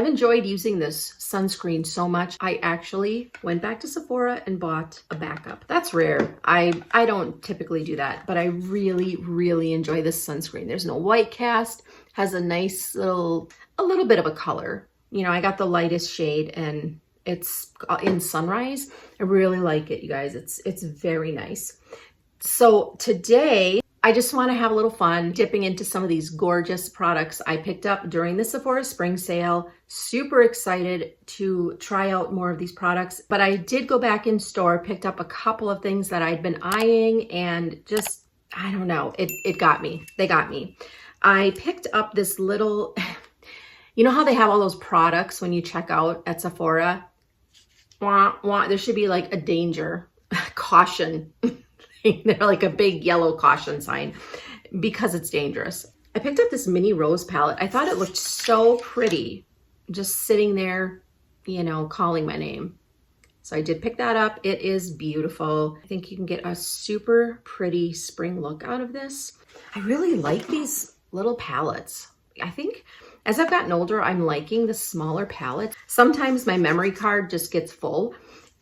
enjoyed using this sunscreen so much, I actually went back to Sephora and bought a backup. That's rare. I don't typically do that, but I really, really enjoy this sunscreen. There's no white cast, has a nice a little bit of a color. You know, I got the lightest shade and it's in Sunrise. I really like it, you guys. It's very nice. So today, I just want to have a little fun dipping into some of these gorgeous products I picked up during the Sephora spring sale. Super excited to try out more of these products, but I did go back in store, picked up a couple of things that I'd been eyeing and just, I don't know, it got me. They got me. I picked up this little, you know how they have all those products when you check out at Sephora? There should be like a danger, caution. They're like a big yellow caution sign because it's dangerous. I picked up this mini rose palette. I thought it looked so pretty just sitting there, you know, calling my name. So I did pick that up. It is beautiful. I think you can get a super pretty spring look out of this. I really like these little palettes. I think as I've gotten older, I'm liking the smaller palettes. Sometimes my memory card just gets full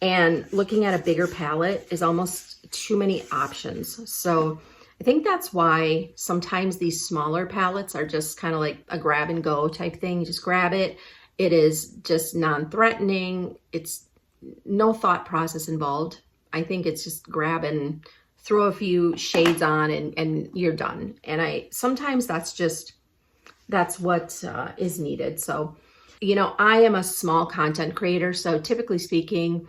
and looking at a bigger palette is almost too many options. So I think that's why sometimes these smaller palettes are just kind of like a grab and go type thing. You just grab it. It is just non-threatening. It's no thought process involved. I think it's just grab and throw a few shades on and you're done. And sometimes that's what is needed. So, you know, I am a small content creator. So typically speaking,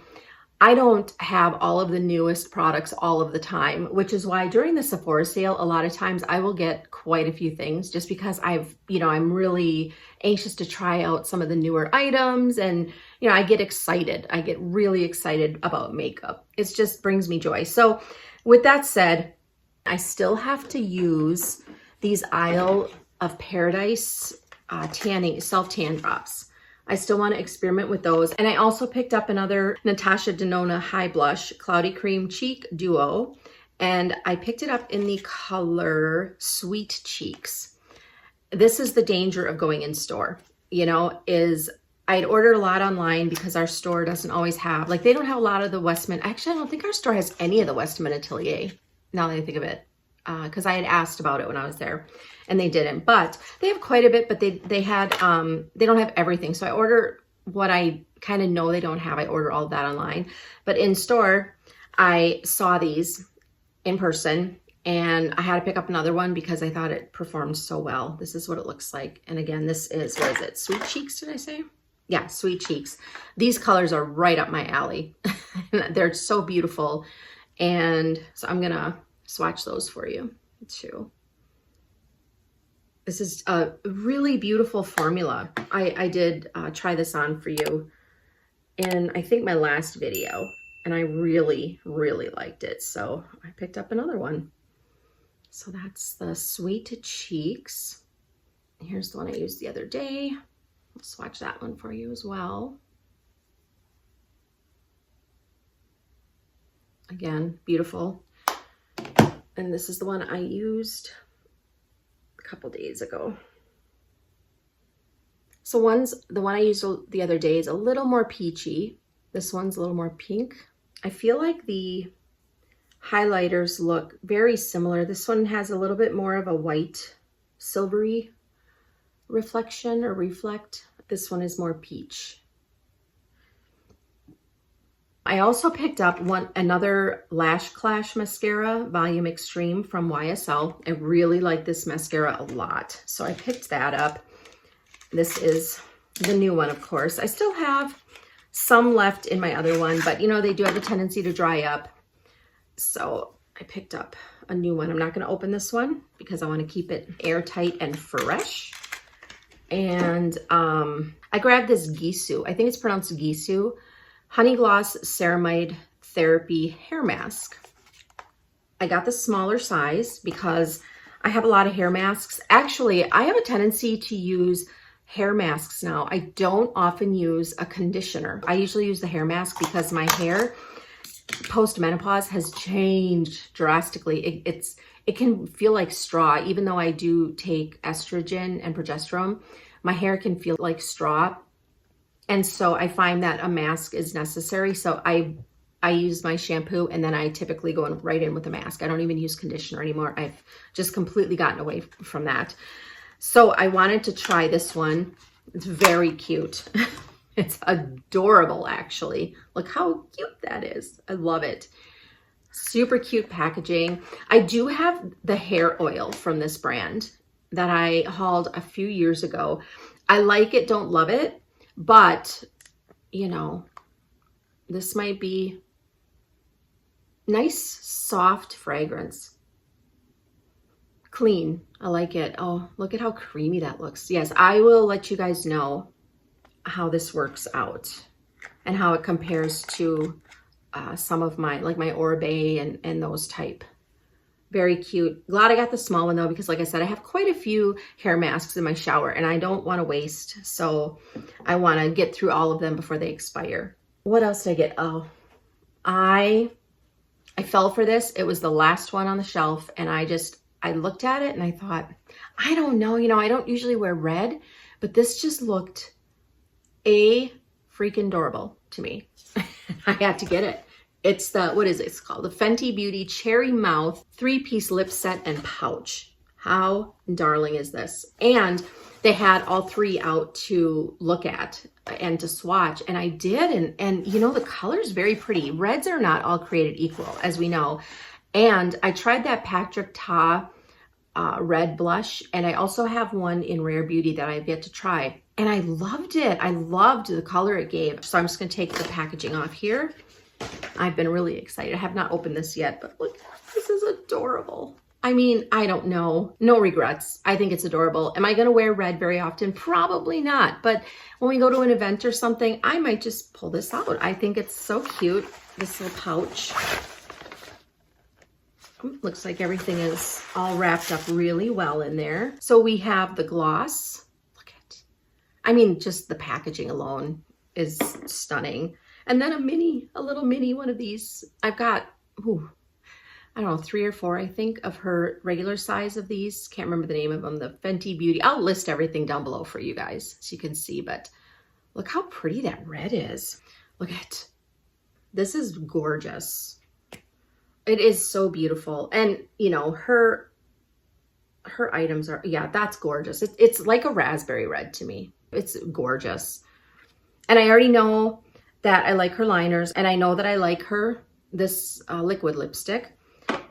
I don't have all of the newest products all of the time, which is why during the Sephora sale, a lot of times I will get quite a few things just because I'm really anxious to try out some of the newer items and, you know, I get excited. I get really excited about makeup. It just brings me joy. So with that said, I still have to use these Isle of Paradise self-tan drops. I still want to experiment with those. And I also picked up another Natasha Denona High Blush Cloudy Cream Cheek Duo. And I picked it up in the color Sweet Cheeks. This is the danger of going in store, you know, I'd ordered a lot online because our store doesn't always have, like they don't have a lot of the Westman. Actually, I don't think our store has any of the Westman Atelier, now that I think of it. Because I had asked about it when I was there and they didn't, but they have quite a bit, but they don't have everything. So I order what I kind of know they don't have. I order all of that online, but in store, I saw these in person and I had to pick up another one because I thought it performed so well. This is what it looks like. And again, this is, what is it? Sweet Cheeks, did I say? Yeah, Sweet Cheeks. These colors are right up my alley. They're so beautiful. And so I'm gonna swatch those for you too. This is a really beautiful formula. I did try this on for you in I think my last video and I really, really liked it. So I picked up another one. So that's the Sweet Cheeks. Here's the one I used the other day. I'll swatch that one for you as well. Again, beautiful. And this is the one I used a couple days ago. So the one I used the other day is a little more peachy. This one's a little more pink. I feel like the highlighters look very similar. This one has a little bit more of a white, silvery reflection or reflect. This one is more peach. I also picked up another Lash Clash mascara, Volume Extreme from YSL. I really like this mascara a lot, so I picked that up. This is the new one, of course. I still have some left in my other one, but you know, they do have a tendency to dry up. So I picked up a new one. I'm not going to open this one because I want to keep it airtight and fresh. And I grabbed this Gisou. I think it's pronounced Gisou. Honey Gloss Ceramide Therapy Hair Mask. I got the smaller size because I have a lot of hair masks. Actually, I have a tendency to use hair masks now. I don't often use a conditioner. I usually use the hair mask because my hair post-menopause has changed drastically. It can feel like straw, even though I do take estrogen and progesterone. My hair can feel like straw. And so I find that a mask is necessary. So I use my shampoo and then I typically go right in with a mask. I don't even use conditioner anymore. I've just completely gotten away from that. So I wanted to try this one. It's very cute. It's adorable, actually. Look how cute that is. I love it. Super cute packaging. I do have the hair oil from this brand that I hauled a few years ago. I like it, don't love it, but you know, this might be nice, soft fragrance. Clean. I like it. Oh, look at how creamy that looks. Yes, I will let you guys know how this works out and how it compares to some of my, like my Oribe and those type. Very cute. Glad I got the small one though, because like I said, I have quite a few hair masks in my shower and I don't want to waste. So I want to get through all of them before they expire. What else did I get? Oh, I fell for this. It was the last one on the shelf and I looked at it and I thought, I don't know, you know, I don't usually wear red, but this just looked freaking adorable to me. I had to get it. It's the, what is it? It's called the Fenty Beauty Cherry Mouth 3-piece lip set and pouch. How darling is this? And they had all 3 out to look at and to swatch. And I did. And you know, the color's very pretty. Reds are not all created equal, as we know. And I tried that Patrick Ta red blush. And I also have one in Rare Beauty that I've yet to try. And I loved it. I loved the color it gave. So I'm just going to take the packaging off here. I've been really excited. I have not opened this yet, but look, this is adorable. I mean, I don't know. No regrets. I think it's adorable. Am I going to wear red very often? Probably not. But when we go to an event or something, I might just pull this out. I think it's so cute. This little pouch. Looks like everything is all wrapped up really well in there. So we have the gloss. Look at, I mean, just the packaging alone is stunning. And then a little mini one of these. I've got, I don't know, 3 or 4, I think, of her regular size of these. Can't remember the name of them. The Fenty Beauty. I'll list everything down below for you guys so you can see. But look how pretty that red is. Look at, this is gorgeous. It is so beautiful. And, you know, her items are, yeah, that's gorgeous. It's like a raspberry red to me. It's gorgeous. And I already know that I like her liners, and I know that I like this liquid lipstick,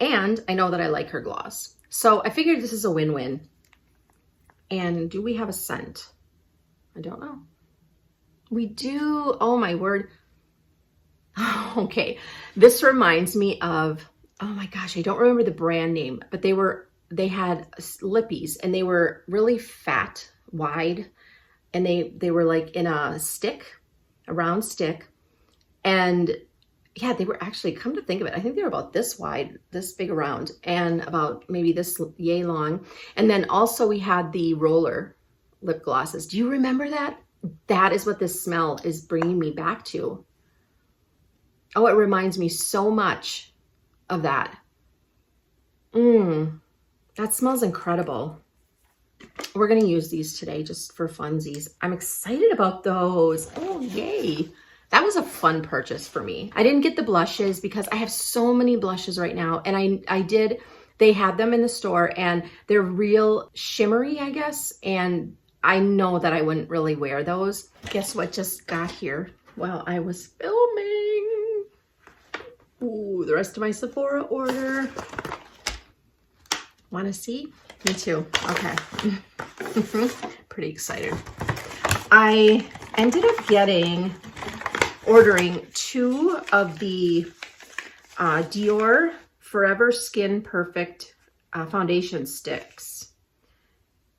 and I know that I like her gloss. So I figured this is a win-win. And do we have a scent? I don't know. We do. Oh my word. Okay. This reminds me of, oh my gosh, I don't remember the brand name, but they had lippies and they were really fat, wide, and they were like in a round stick. And yeah, they were actually, come to think of it, I think they were about this wide, this big around, and about maybe this yay long. And then also we had the roller lip glosses. Do you remember that? That is what this smell is bringing me back to. Oh, it reminds me so much of that. That smells incredible. We're going to use these today just for funsies. I'm excited about those. Oh, yay. That was a fun purchase for me. I didn't get the blushes because I have so many blushes right now. And they had them in the store and they're real shimmery, I guess. And I know that I wouldn't really wear those. Guess what just got here while I was filming? Ooh, the rest of my Sephora order. Want to see? Me too. Okay. Pretty excited. I ended up ordering 2 of the Dior Forever Skin Perfect foundation sticks.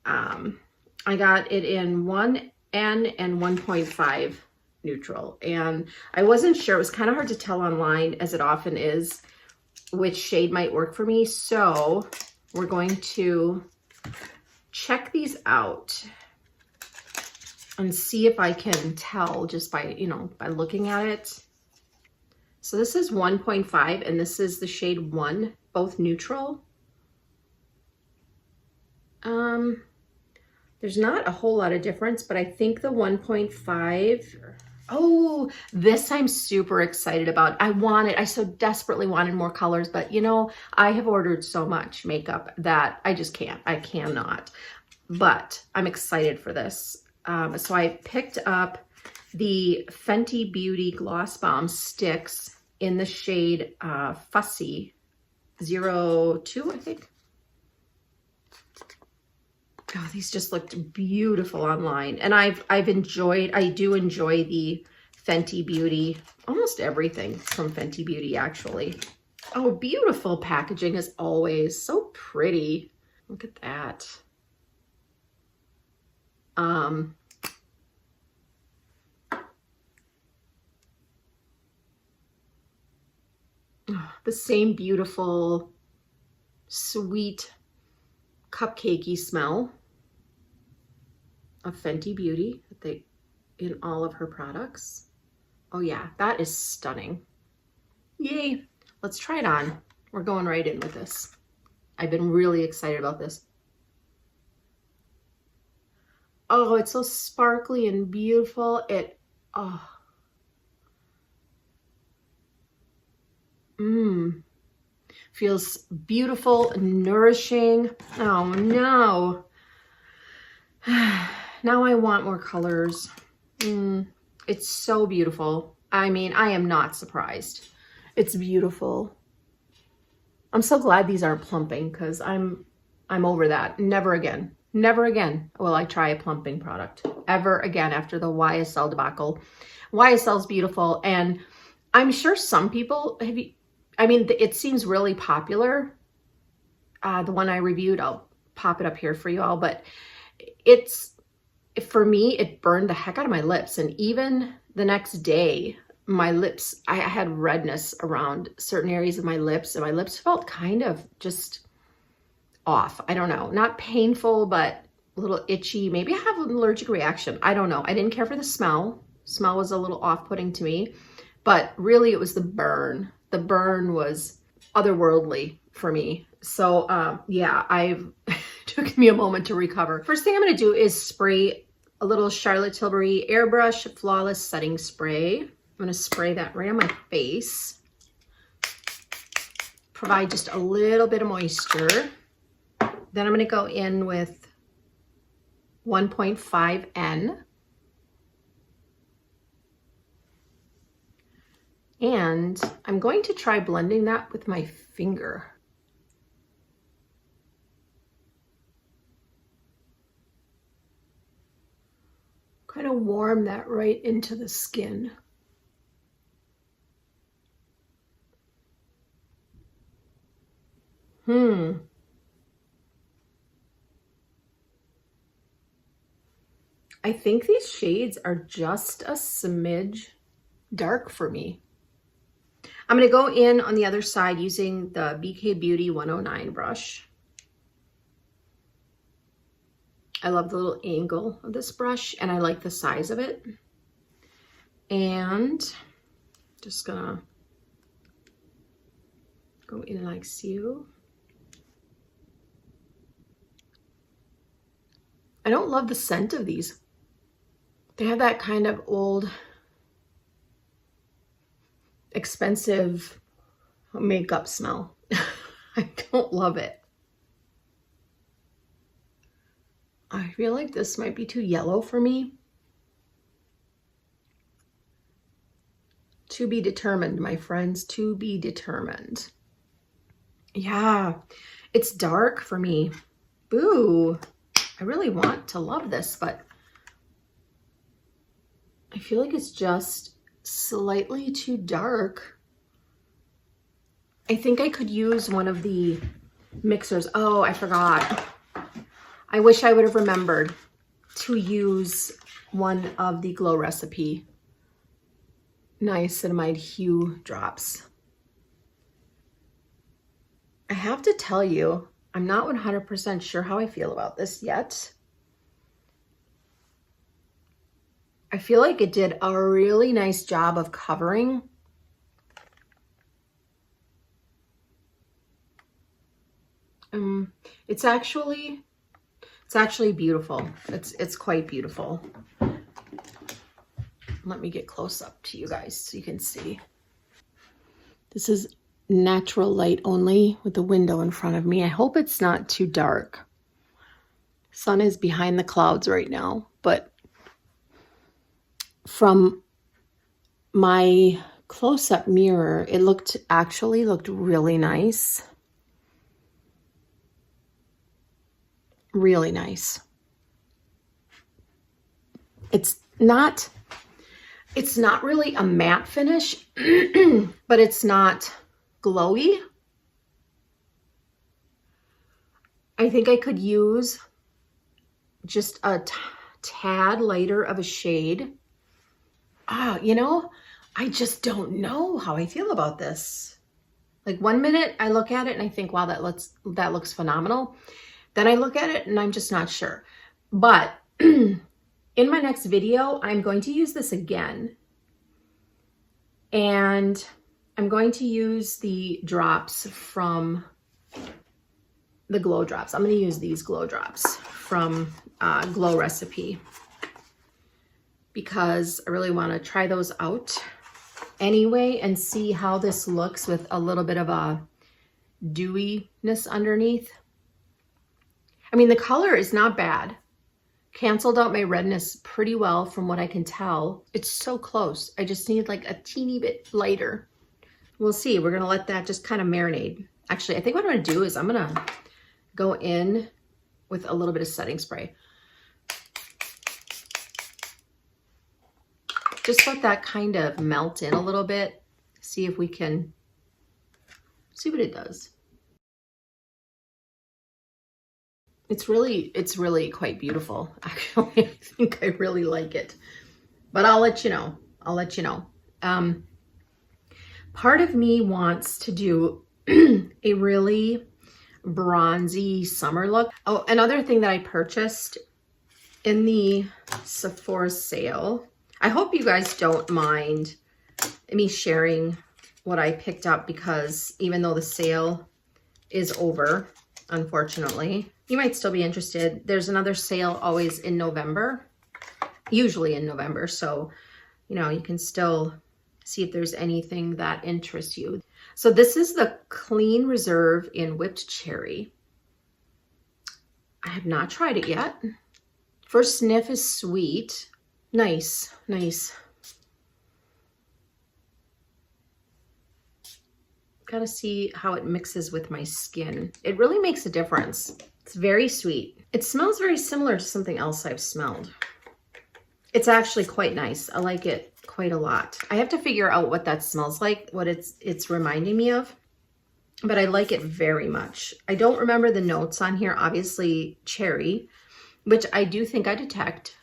I got it in 1N and 1.5 neutral. And I wasn't sure. It was kind of hard to tell online, as it often is, which shade might work for me. So we're going to check these out and see if I can tell just by, by looking at it. So this is 1.5 and this is the shade 1, both neutral. There's not a whole lot of difference, but I think the 1.5, oh, this I'm super excited about. I so desperately wanted more colors, but you know, I have ordered so much makeup that I just can't, I cannot. But I'm excited for this. So I picked up the Fenty Beauty Gloss Bomb Sticks in the shade Fussy 02, I think. Oh, these just looked beautiful online. And I do enjoy the Fenty Beauty, almost everything from Fenty Beauty actually. Oh, beautiful packaging as always. So pretty. Look at that. The same beautiful, sweet, cupcakey smell of Fenty Beauty in all of her products. Oh yeah, that is stunning. Yay. Let's try it on. We're going right in with this. I've been really excited about this. Oh, it's so sparkly and beautiful. Feels beautiful, nourishing. Oh no. Now I want more colors. It's so beautiful. I mean, I am not surprised. It's beautiful. I'm so glad these aren't plumping because I'm over that. Never again. Never again will I try a plumping product. Ever again after the YSL debacle. YSL is beautiful, and I'm sure some people it seems really popular. The one I reviewed, I'll pop it up here for you all, but for me, it burned the heck out of my lips. And even the next day, my lips, I had redness around certain areas of my lips, and my lips felt kind of just off. I don't know, not painful, but a little itchy. Maybe I have an allergic reaction. I don't know. I didn't care for the smell. Smell was a little off-putting to me, but really it was the burn. The burn was otherworldly for me. So yeah, took me a moment to recover. First thing I'm gonna do is spray a little Charlotte Tilbury Airbrush Flawless Setting Spray. I'm gonna spray that right on my face. Provide just a little bit of moisture. Then I'm gonna go in with 1.5N. And I'm going to try blending that with my finger. Kind of warm that right into the skin. I think these shades are just a smidge dark for me. I'm going to go in on the other side using the BK Beauty 109 brush. I love the little angle of this brush, and I like the size of it. And just gonna go in like so. I don't love the scent of these. They have that kind of old, expensive makeup smell. I don't love it. I feel like this might be too yellow for me. To be determined, my friends, to be determined. Yeah, it's dark for me. Boo. I really want to love this, but I feel like it's just slightly too dark. I think I could use one of the mixers. Oh, I forgot. I wish I would have remembered to use one of the Glow Recipe Niacinamide Hue drops. I have to tell you, I'm not 100% sure how I feel about this yet. I feel like it did a really nice job of covering. It's actually It's actually beautiful. It's quite beautiful. Let me get close up to you guys so you can see. This is natural light only with the window in front of me. I hope it's not too dark. Sun is behind the clouds right now, but from my close-up mirror, it actually looked really nice. Really nice. It's not really a matte finish, but it's not glowy. I think I could use just a tad lighter of a shade. You know, I just don't know how I feel about this. Like, one minute I look at it and I think, wow, that looks phenomenal. Then I look at it and I'm just not sure. But in my next video, I'm going to use this again. And I'm going to use the drops from the Glow Drops. I'm going to use these Glow Drops from Glow Recipe because I really want to try those out anyway and see how this looks with a little bit of a dewiness underneath. I mean, the color is not bad. Canceled out my redness pretty well from what I can tell. It's so close. I just need like a teeny bit lighter. We'll see. We're going to let that just kind of marinate. Actually, I think what I'm going to do is I'm going to go in with a little bit of setting spray. Just let that kind of melt in a little bit. See if we can see what it does. It's really quite beautiful. Actually, I think I really like it. But I'll let you know. I'll let you know. Part of me wants to do a really bronzy summer look. Oh, another thing that I purchased in the Sephora sale. I hope you guys don't mind me sharing what I picked up because even though the sale is over, unfortunately, you might still be interested. There's another sale always in November, usually in November. So, you know, you can still see if there's anything that interests you. So this is the Clean Reserve in Whipped Cherry. I have not tried it yet. First sniff is sweet. Nice, nice. Gotta see how it mixes with my skin. It really makes a difference. It's very sweet. It smells very similar to something else I've smelled. It's actually quite nice. I like it quite a lot. I have to figure out what that smells like, what it's reminding me of, but I like it very much. I don't remember the notes on here. Obviously cherry, which I do think I detect.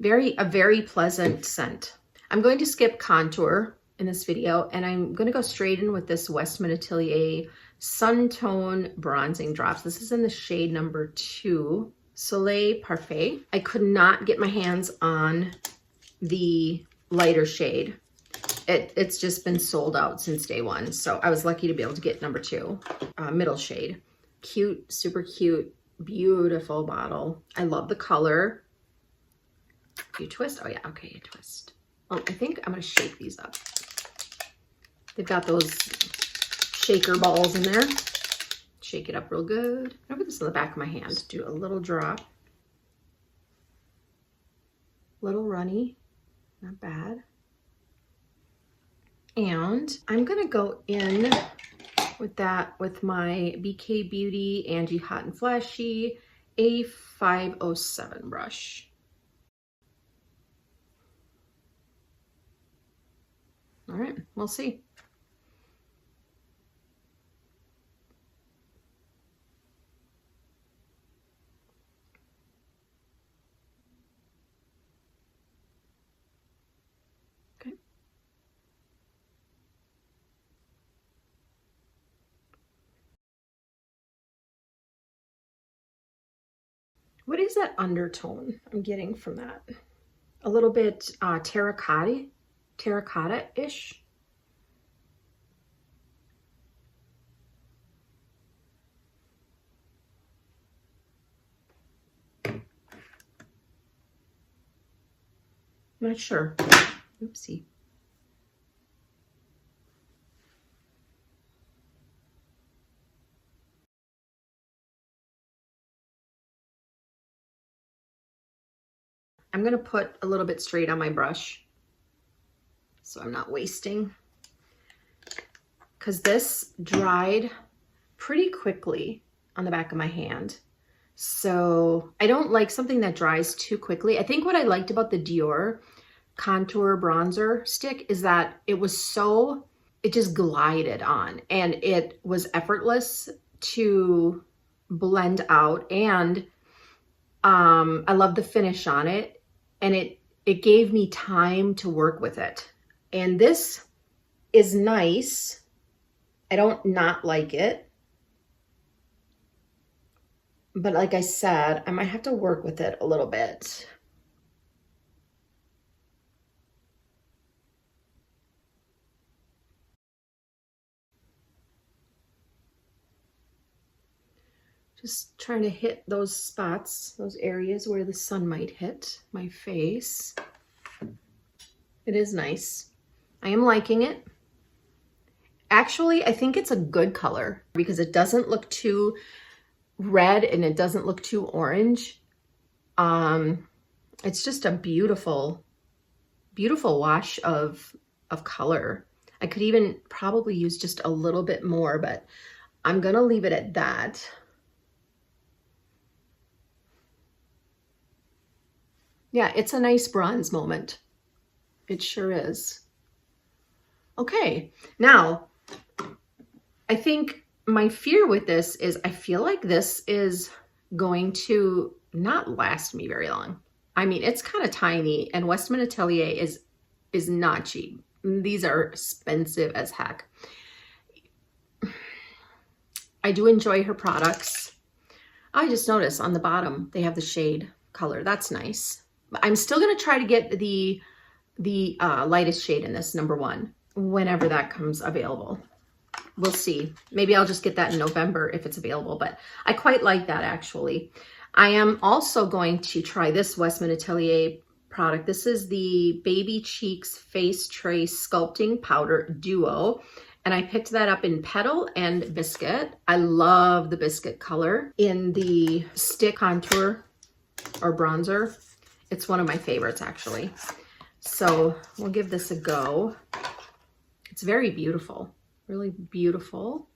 A very pleasant scent. I'm going to skip contour in this video and I'm going to go straight in with this Westman Atelier Sun Tone Bronzing Drops. This is in the shade number 2, Soleil Parfait. I could not get my hands on the lighter shade. It's just been sold out since day one. So I was lucky to be able to get number 2, middle shade. Cute, super cute, beautiful bottle. I love the color. You twist? Oh yeah, okay, you twist. Oh, I think I'm gonna shake these up. They've got those shaker balls in there. Shake it up real good. I'll put this on the back of my hand. Do a little drop. Little runny, not bad. And I'm gonna go in with that with my BK Beauty Angie Hot and Flashy A507 brush. All right, we'll see. Okay. What is that undertone I'm getting from that? A little bit terracotta-ish. I'm not sure. Oopsie. I'm going to put a little bit straight on my brush so I'm not wasting, because this dried pretty quickly on the back of my hand. So I don't like something that dries too quickly. I think what I liked about the Dior contour bronzer stick is that it just glided on and it was effortless to blend out. And I love the finish on it, and it gave me time to work with it. And this is nice. I don't not like it. But like I said, I might have to work with it a little bit. Just trying to hit those spots, those areas where the sun might hit my face. It is nice. I am liking it. Actually, I think it's a good color because it doesn't look too red and it doesn't look too orange. It's just a beautiful, beautiful wash of color. I could even probably use just a little bit more, but I'm gonna leave it at that. Yeah, it's a nice bronze moment. It sure is. Okay, now I think my fear with this is I feel like this is going to not last me very long. I mean, it's kind of tiny, and Westman Atelier is not cheap. These are expensive as heck. I do enjoy her products. I just noticed on the bottom they have the shade color. That's nice. I'm still gonna try to get the lightest shade in this, number 1, whenever that comes available. We'll see. Maybe I'll just get that in November if it's available, but I quite like that actually. I am also going to try this Westman Atelier product. This is the Baby Cheeks Face Trace Sculpting Powder Duo, and I picked that up in Petal and Biscuit. I love the biscuit color in the stick contour or bronzer. It's one of my favorites actually. So we'll give this a go. It's very beautiful, really beautiful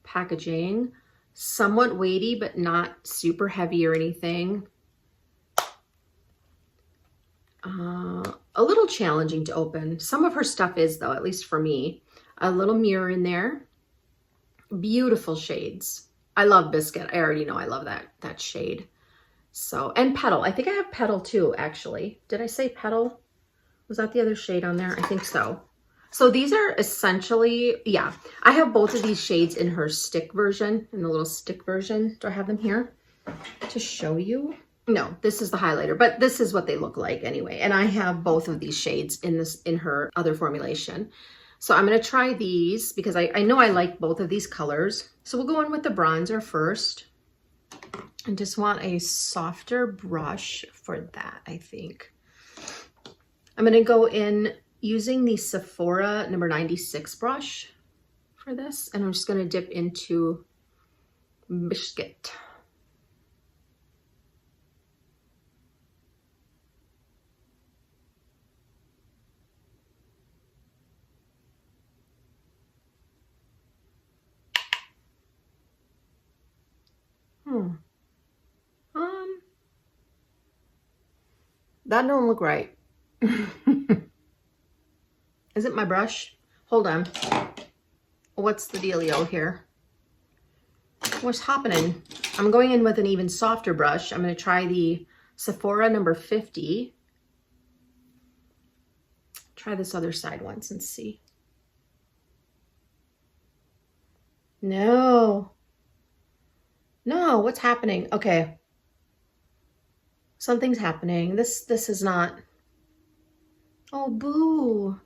packaging. Somewhat weighty, but not super heavy or anything. A little challenging to open. Some of her stuff is though, at least for me. A little mirror in there. Beautiful shades. I love Biscuit. I already know I love that shade. So, and Petal. I think I have Petal too, actually. Did I say Petal? Was that the other shade on there? I think so. So these are essentially, yeah, I have both of these shades in her stick version, in the little stick version. Do I have them here to show you? No, this is the highlighter, but this is what they look like anyway. And I have both of these shades in her other formulation. So I'm gonna try these because I know I like both of these colors. So we'll go in with the bronzer first. I just want a softer brush for that, I think. I'm gonna go in using the Sephora number 96 brush for this, and I'm just gonna dip into Biscuit. That don't look right. Is it my brush? Hold on. What's the dealio here? What's happening? I'm going in with an even softer brush. I'm going to try the Sephora number 50. Try this other side once and see. No. No, what's happening? Okay. Something's happening. This is not. Oh, boo.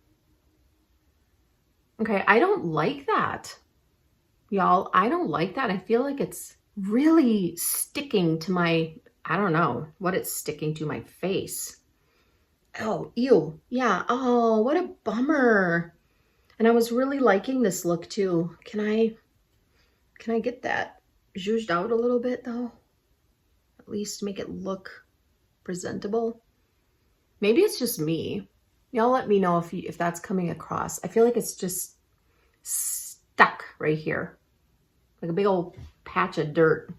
Okay, I don't like that. Y'all, I don't like that. I feel like it's really sticking to my, I don't know what it's sticking to my face. Oh, ew. Yeah. Oh, what a bummer. And I was really liking this look too. Can I get that zhuzhed out a little bit though? At least make it look presentable. Maybe it's just me. Y'all let me know if that's coming across. I feel like it's just stuck right here. Like a big old patch of dirt.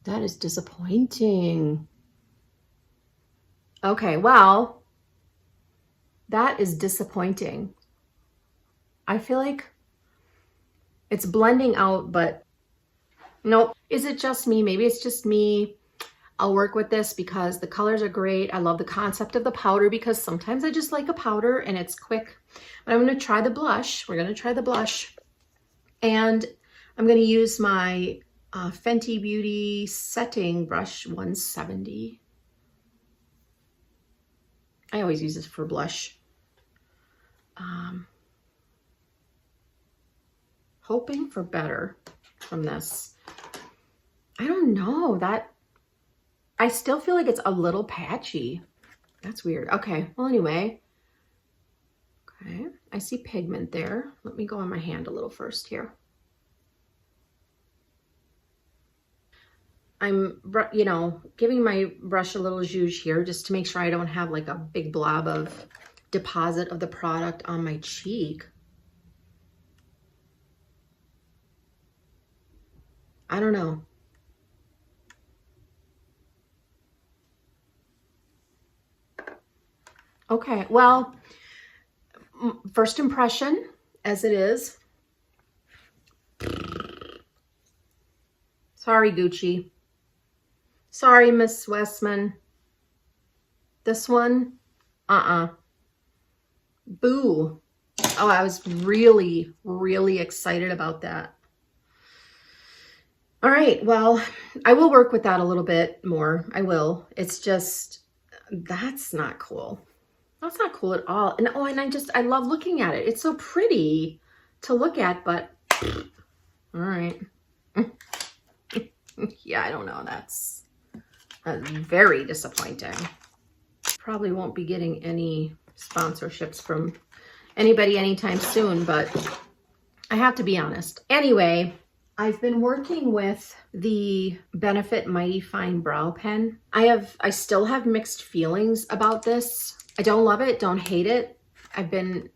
That is disappointing. Okay, well, that is disappointing. I feel like it's blending out, but nope. Is it just me? Maybe it's just me. I'll work with this because the colors are great. I love the concept of the powder because sometimes I just like a powder and it's quick. But I'm going to try the blush. We're going to try the blush. And I'm going to use my Fenty Beauty setting brush 170. I always use this for blush. Hoping for better from this. I don't know, that I still feel like it's a little patchy. That's weird. Okay, well anyway. Okay, I see pigment there. Let me go on my hand a little first here. I'm, you know, giving my brush a little zhuzh here just to make sure I don't have like a big blob of deposit of the product on my cheek. I don't know. Okay, well, first impression as it is. Sorry, Gucci. Sorry, Miss Westman. This one, boo. Oh, I was really, really excited about that. All right, well, I will work with that a little bit more. I will. It's just, that's not cool. That's not cool at all. And oh, and I love looking at it. It's so pretty to look at, but all right. Yeah, I don't know. That's very disappointing. Probably won't be getting any sponsorships from anybody anytime soon, but I have to be honest. Anyway, I've been working with the Benefit Mighty Fine Brow Pen. I still have mixed feelings about this. I don't love it, don't hate it.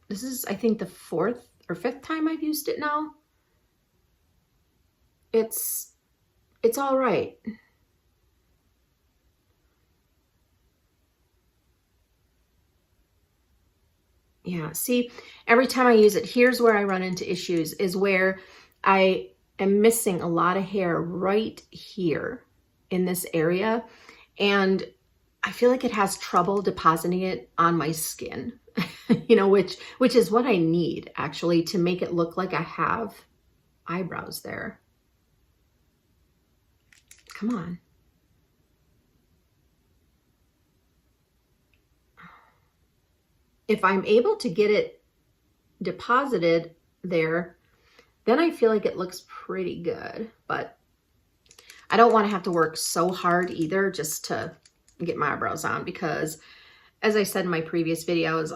This is, I think, the 4th or 5th time I've used it now. It's all right. Yeah, see, every time I use it, here's where I run into issues, is where I am missing a lot of hair right here in this area. And I feel like it has trouble depositing it on my skin, you know, which is what I need actually to make it look like I have eyebrows there. Come on. If I'm able to get it deposited there, then I feel like it looks pretty good, but I don't want to have to work so hard either just to get my eyebrows on, because as I said in my previous videos,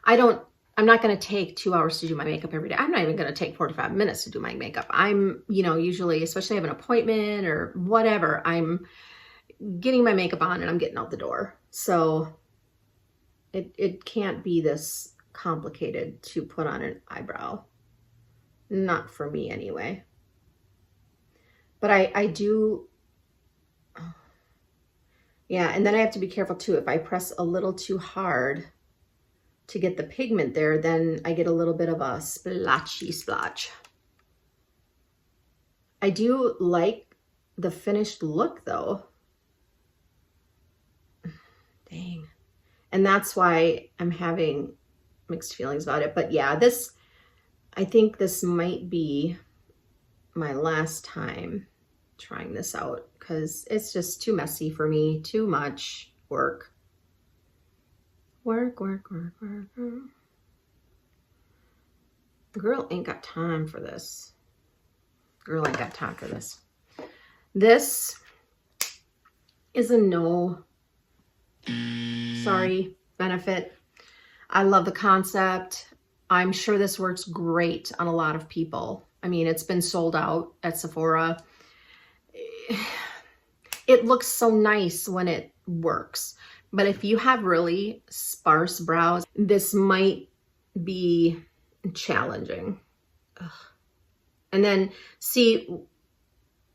I'm not going to take 2 hours to do my makeup every day. I'm not even going to take 45 minutes to do my makeup. I'm, you know, usually, especially if I have an appointment or whatever, I'm getting my makeup on and I'm getting out the door. So it can't be this complicated to put on an eyebrow. Not for me anyway. But I do, yeah, and then I have to be careful too. If I press a little too hard to get the pigment there, then I get a little bit of a splotchy splotch. I do like the finished look though. Dang. And that's why I'm having mixed feelings about it. But yeah, I think this might be my last time trying this out because it's just too messy for me. Too much work. Work. Girl ain't got time for this. Girl ain't got time for this. This is a no Sorry, Benefit. I love the concept. I'm sure this works great on a lot of people. I mean, it's been sold out at Sephora. It looks so nice when it works. But if you have really sparse brows, this might be challenging. Ugh. And then see,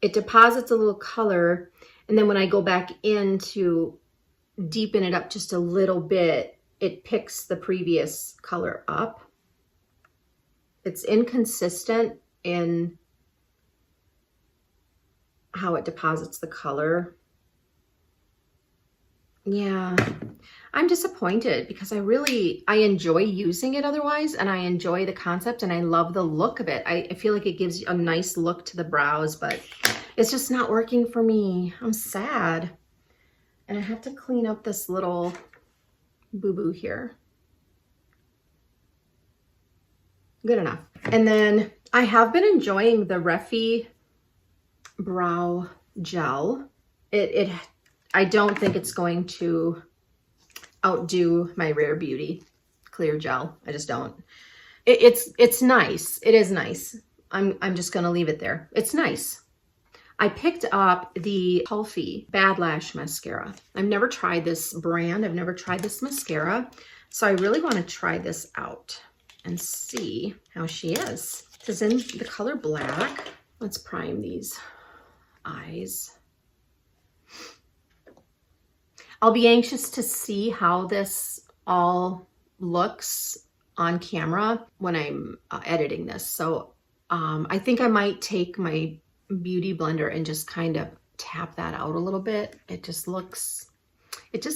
it deposits a little color. And then when I go back in to deepen it up just a little bit, it picks the previous color up. It's inconsistent in how it deposits the color. Yeah, I'm disappointed because I enjoy using it otherwise, and I enjoy the concept and I love the look of it. I feel like it gives a nice look to the brows, but it's just not working for me. I'm sad. And I have to clean up this little boo-boo here. Good enough. And then I have been enjoying the Refi brow gel. I don't think it's going to outdo my Rare Beauty clear gel. I just don't. It's nice. It is nice. I'm just gonna leave it there. It's nice. I picked up the Kulfi Bad Lash Mascara. I've never tried this brand. I've never tried this mascara. So I really want to try this out and see how she is. This is in the color black. Let's prime these eyes. I'll be anxious to see how this all looks on camera when I'm editing this. So I think I might take my beauty blender and just kind of tap that out a little bit. It just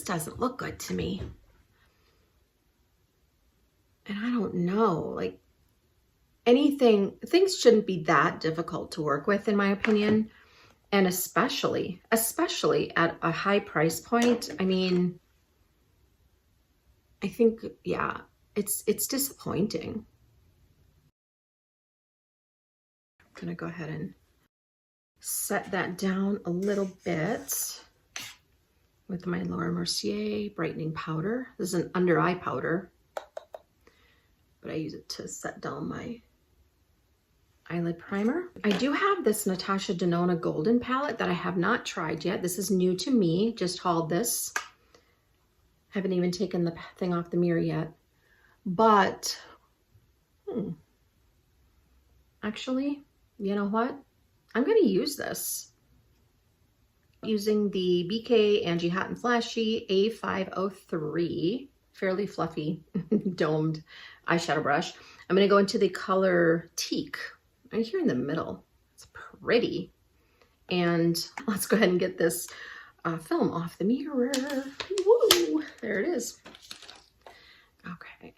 doesn't look good to me. And I don't know, like things shouldn't be that difficult to work with in my opinion. And especially at a high price point. I mean, I think, yeah, it's disappointing. I'm gonna go ahead and set that down a little bit with my Laura Mercier brightening powder. This is an under eye powder, but I use it to set down my eyelid primer. I do have this Natasha Denona Golden palette that I have not tried yet. This is new to me, just hauled this. Haven't even taken the thing off the mirror yet. But, actually, you know what? I'm gonna use this. Using the BK Angie Hot and Flashy A503, fairly fluffy domed eyeshadow brush. I'm gonna go into the color Teak. Right here in the middle. It's pretty. And let's go ahead and get this film off the mirror. Woo! There it is. Okay.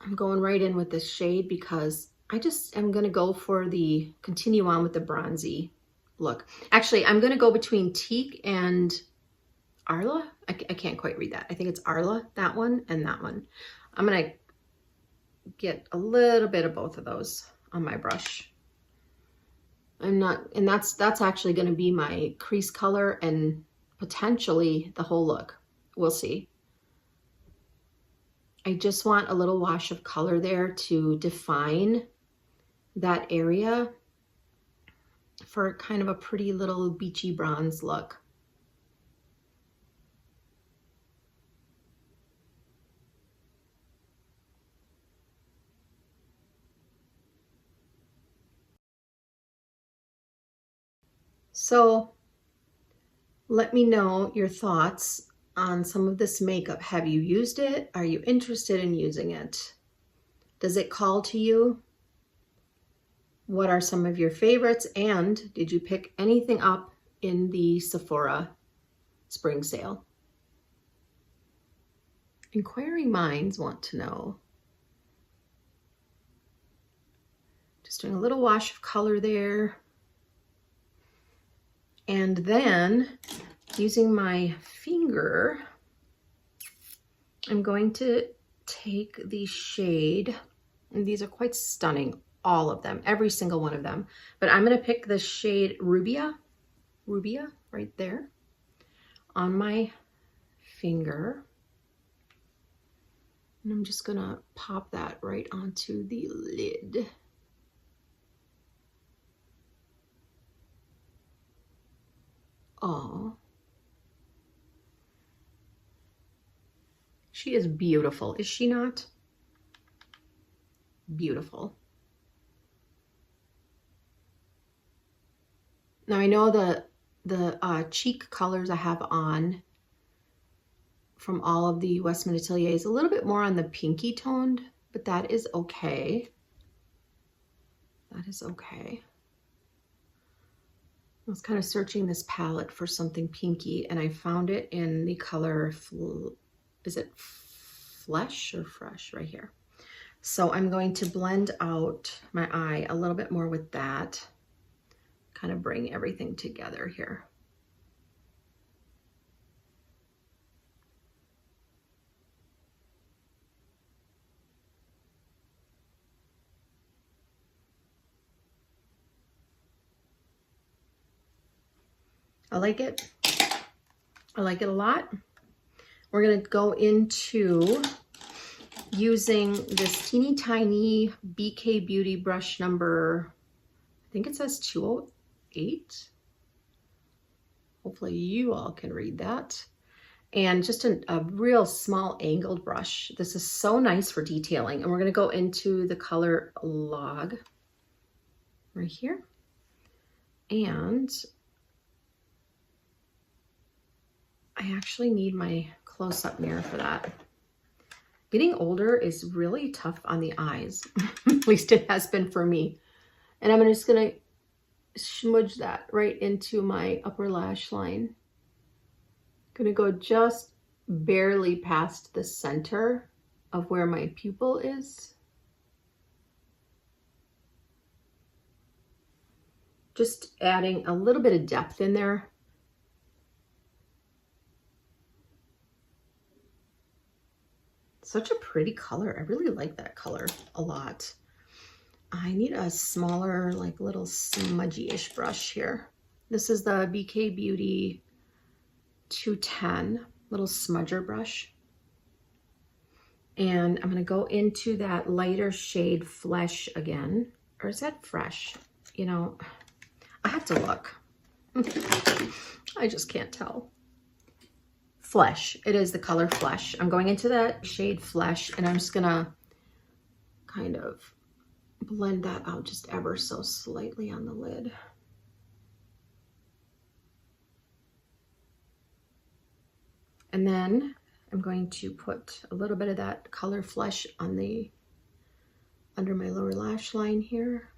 I'm going right in with this shade because I just am going to go for continue on with the bronzy look. Actually, I'm going to go between Teak and Arla. I can't quite read that. I think it's Arla, that one, and that one. I'm going to get a little bit of both of those on my brush. And that's actually going to be my crease color and potentially the whole look. We'll see. I just want a little wash of color there to define that area for kind of a pretty little beachy bronze look. So let me know your thoughts on some of this makeup. Have you used it? Are you interested in using it? Does it call to you? What are some of your favorites? And did you pick anything up in the Sephora spring sale? Inquiring minds want to know. Just doing a little wash of color there. And then using my finger, I'm going to take the shade, and these are quite stunning, all of them, every single one of them. But I'm going to pick the shade Rubia right there on my finger. And I'm just gonna pop that right onto the lid. Oh, she is beautiful, is she not? Beautiful. Now I know the cheek colors I have on from all of the Westman Atelier is a little bit more on the pinky toned, but that is okay. That is okay. I was kind of searching this palette for something pinky, and I found it in the color, is it Flesh or Fresh right here? So I'm going to blend out my eye a little bit more with that, kind of bring everything together here. I like it. I like it a lot. We're gonna go into using this teeny tiny BK Beauty brush number, I think it says 208. Hopefully you all can read that. And just a real small angled brush. This is so nice for detailing. And we're gonna go into the color Log right here. And I actually need my close-up mirror for that. Getting older is really tough on the eyes. At least it has been for me. And I'm just gonna smudge that right into my upper lash line. Gonna go just barely past the center of where my pupil is. Just adding a little bit of depth in there. Such a pretty color. I really like that color a lot. I need a smaller, like little smudgy-ish brush here. This is the BK Beauty 210 little smudger brush. And I'm gonna go into that lighter shade Flesh again. Or is that Fresh? You know, I have to look. I just can't tell. Flesh. It is the color Flesh. I'm going into that shade Flesh, and I'm just gonna kind of blend that out just ever so slightly on the lid. And then I'm going to put a little bit of that color Flesh on the under my lower lash line here.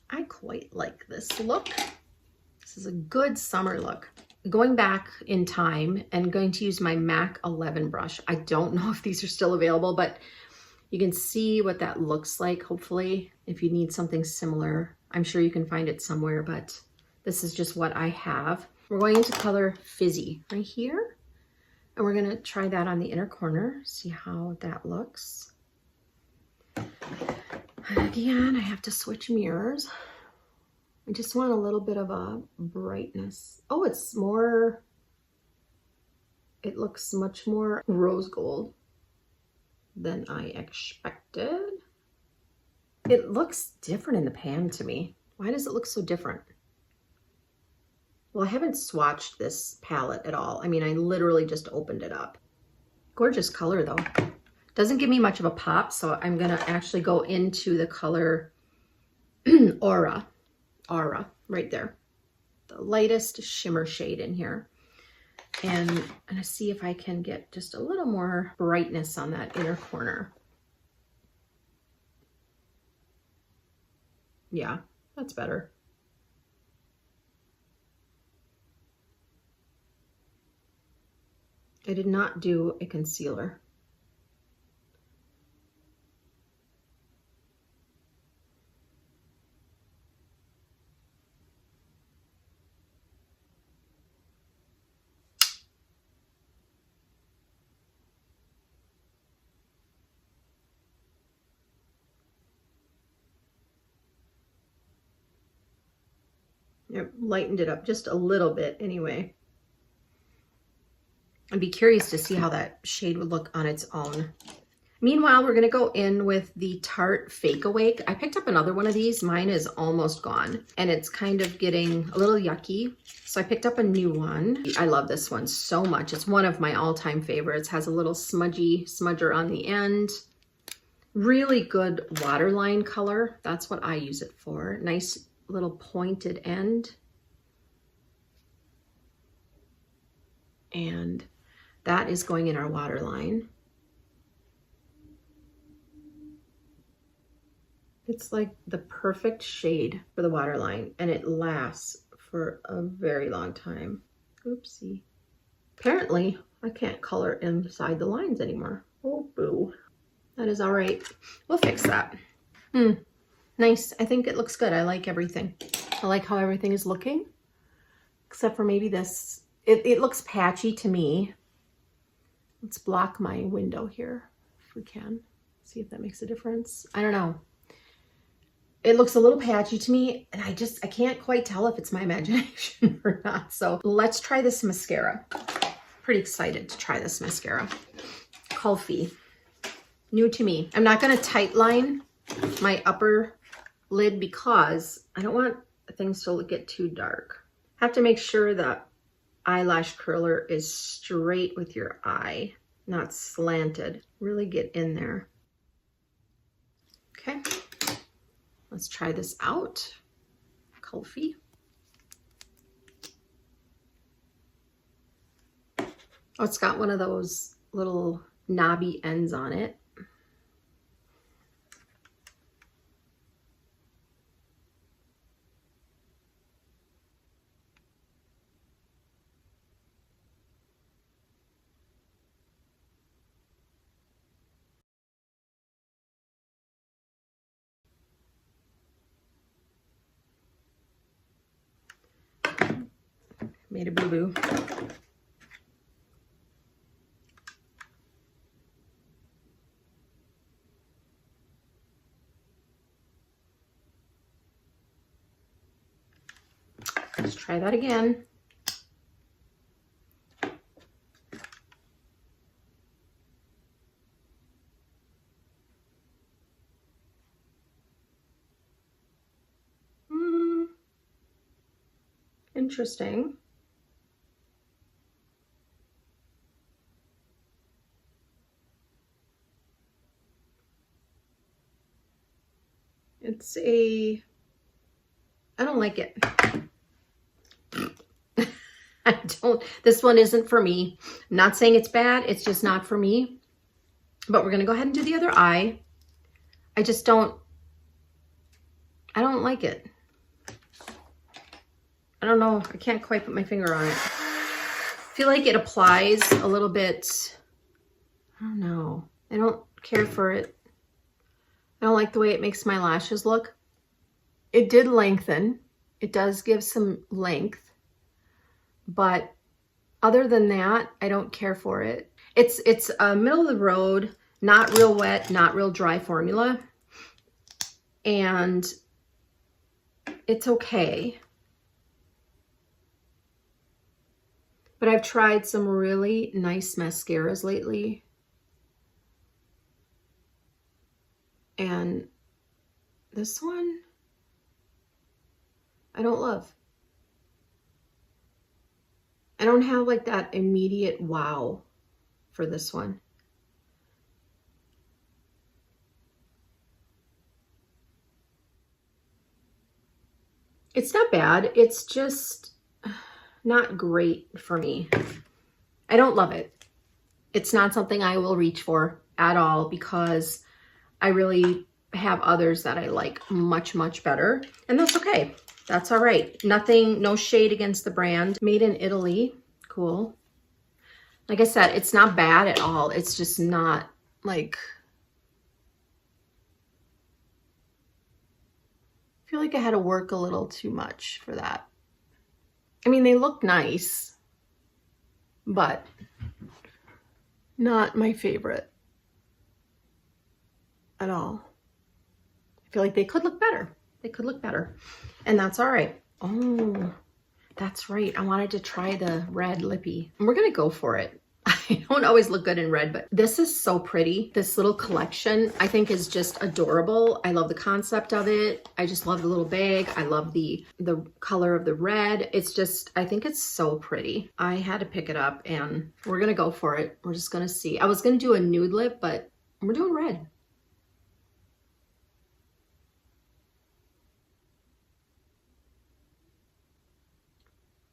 I quite like this look. This is a good summer look. Going back in time and going to use my MAC 11 brush. I don't know if these are still available, but you can see what that looks like, hopefully. If you need something similar, I'm sure you can find it somewhere, but this is just what I have. We're going into color Fizzy right here. And we're gonna try that on the inner corner, see how that looks. And again, I have to switch mirrors. I just want a little bit of a brightness. Oh, it's more, it looks much more rose gold than I expected. It looks different in the pan to me. Why does it look so different? Well, I haven't swatched this palette at all. I mean, I literally just opened it up. Gorgeous color though. Doesn't give me much of a pop, so I'm gonna actually go into the color Aura right there. The lightest shimmer shade in here. And I'm gonna see if I can get just a little more brightness on that inner corner. Yeah, that's better. I did not do a concealer. It lightened it up just a little bit anyway. I'd be curious to see how that shade would look on its own. Meanwhile, we're gonna go in with the Tarte Fake Awake. I picked up another one of these. Mine is almost gone and it's kind of getting a little yucky. So I picked up a new one. I love this one so much. It's one of my all-time favorites. Has a little smudgy smudger on the end. Really good waterline color. That's what I use it for. Nice little pointed end. And that is going in our waterline. It's like the perfect shade for the waterline, and it lasts for a very long time. Oopsie. Apparently, I can't color inside the lines anymore. Oh, boo. That is all right. We'll fix that. Nice. I think it looks good. I like everything. I like how everything is looking, except for maybe this. It looks patchy to me. Let's block my window here if we can. See if that makes a difference. I don't know. It looks a little patchy to me, and I can't quite tell if it's my imagination or not. So let's try this mascara. Pretty excited to try this mascara. Kulfi. New to me. I'm not going to tight line my upper lid because I don't want things to get too dark. Have to make sure that eyelash curler is straight with your eye, not slanted. Really get in there. Okay. Let's try this out. Kulfi. Oh, it's got one of those little knobby ends on it. Made a boo-boo. Let's try that again. Interesting. I don't like it. This one isn't for me. I'm not saying it's bad, it's just not for me. But we're gonna go ahead and do the other eye. I don't like it. I don't know, I can't quite put my finger on it. I feel like it applies a little bit, I don't know. I don't care for it. I don't like the way it makes my lashes look. It did lengthen. It does give some length. But other than that, I don't care for it. It's a middle of the road, not real wet, not real dry formula. And it's okay. But I've tried some really nice mascaras lately. And this one, I don't love. I don't have like that immediate wow for this one. It's not bad. It's just not great for me. I don't love it. It's not something I will reach for at all because I really have others that I like much, much better. And that's okay. That's all right. Nothing, no shade against the brand. Made in Italy. Cool. Like I said, it's not bad at all. It's just not like, I feel like I had to work a little too much for that. I mean, they look nice, but not my favorite at all. I feel like they could look better. They could look better. And that's all right. Oh, that's right. I wanted to try the red lippy. And we're gonna go for it. I don't always look good in red, but this is so pretty. This little collection I think is just adorable. I love the concept of it. I just love the little bag. I love the color of the red. It's just, I think it's so pretty. I had to pick it up and we're gonna go for it. We're just gonna see. I was gonna do a nude lip, but we're doing red.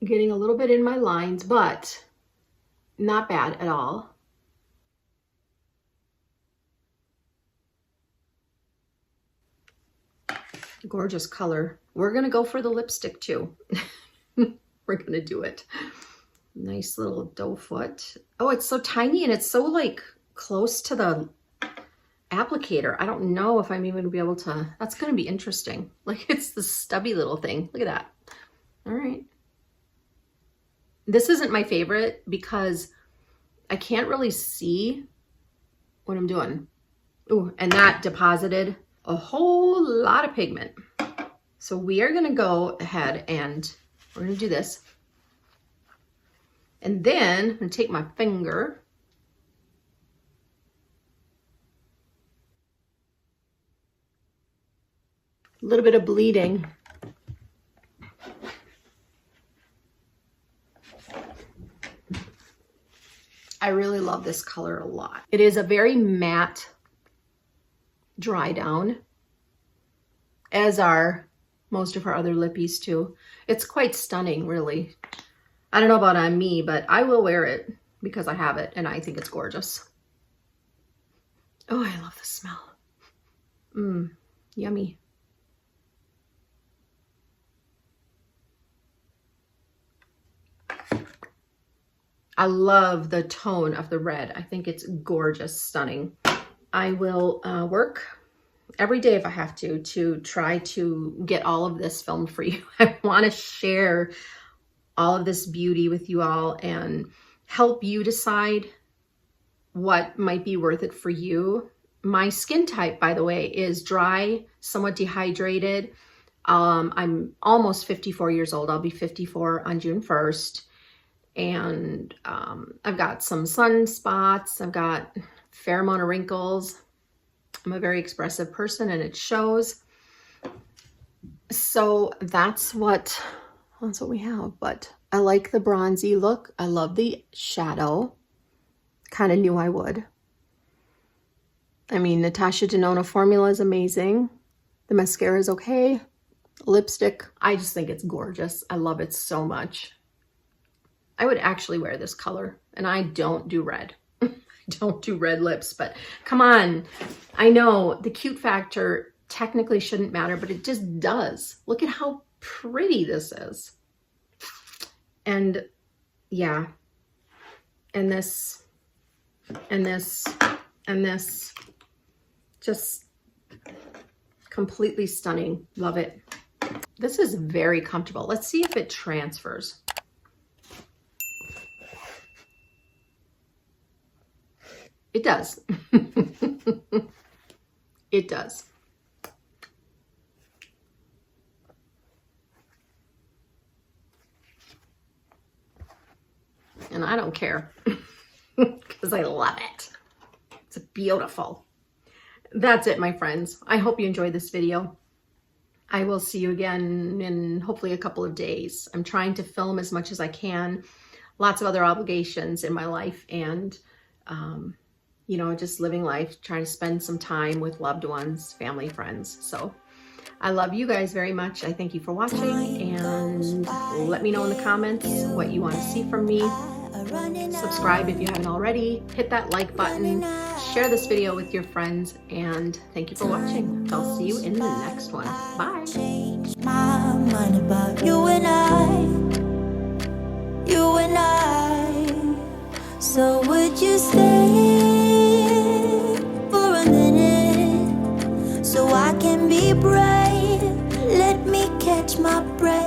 Getting a little bit in my lines, but not bad at all. Gorgeous color. We're gonna go for the lipstick too. We're gonna do it. Nice little doe foot. Oh, it's so tiny and it's so like close to the applicator. I don't know if I'm even gonna be able to, that's gonna be interesting. Like it's the stubby little thing. Look at that. All right. This isn't my favorite because I can't really see what I'm doing. Ooh, and that deposited a whole lot of pigment. So we are gonna go ahead and we're gonna do this. And then I'm gonna take my finger. A little bit of bleeding. I really love this color a lot. It is a very matte dry down, as are most of our other lippies too. It's quite stunning, really. I don't know about on me, but I will wear it because I have it and I think it's gorgeous. Oh, I love the smell. Mmm, yummy. I love the tone of the red. I think it's gorgeous, stunning. I will work every day if I have to try to get all of this filmed for you. I want to share all of this beauty with you all and help you decide what might be worth it for you. My skin type, by the way, is dry, somewhat dehydrated. I'm almost 54 years old. I'll be 54 on June 1st. And I've got some sunspots. I've got a fair amount of wrinkles. I'm a very expressive person and it shows. So that's what we have. But I like the bronzy look. I love the shadow. Kind of knew I would. I mean, Natasha Denona formula is amazing. The mascara is okay. Lipstick, I just think it's gorgeous. I love it so much. I would actually wear this color, and I don't do red. I don't do red lips, but come on. I know the cute factor technically shouldn't matter, but it just does. Look at how pretty this is. And yeah, and this, and this, and this, just completely stunning. Love it. This is very comfortable. Let's see if it transfers. It does. It does. And I don't care because I love it. It's beautiful. That's it, my friends. I hope you enjoyed this video. I will see you again in hopefully a couple of days. I'm trying to film as much as I can. Lots of other obligations in my life and you know, just living life, trying to spend some time with loved ones, family, friends. So I love you guys very much. I thank you for watching and let me know in the comments what you want to see from me. Subscribe if you haven't already. Hit that like button. Share this video with your friends and thank you for watching. I'll see you in the next one. Bye. Change my mind about you and I. So would you stay for a minute so I can be brave? Let me catch my breath.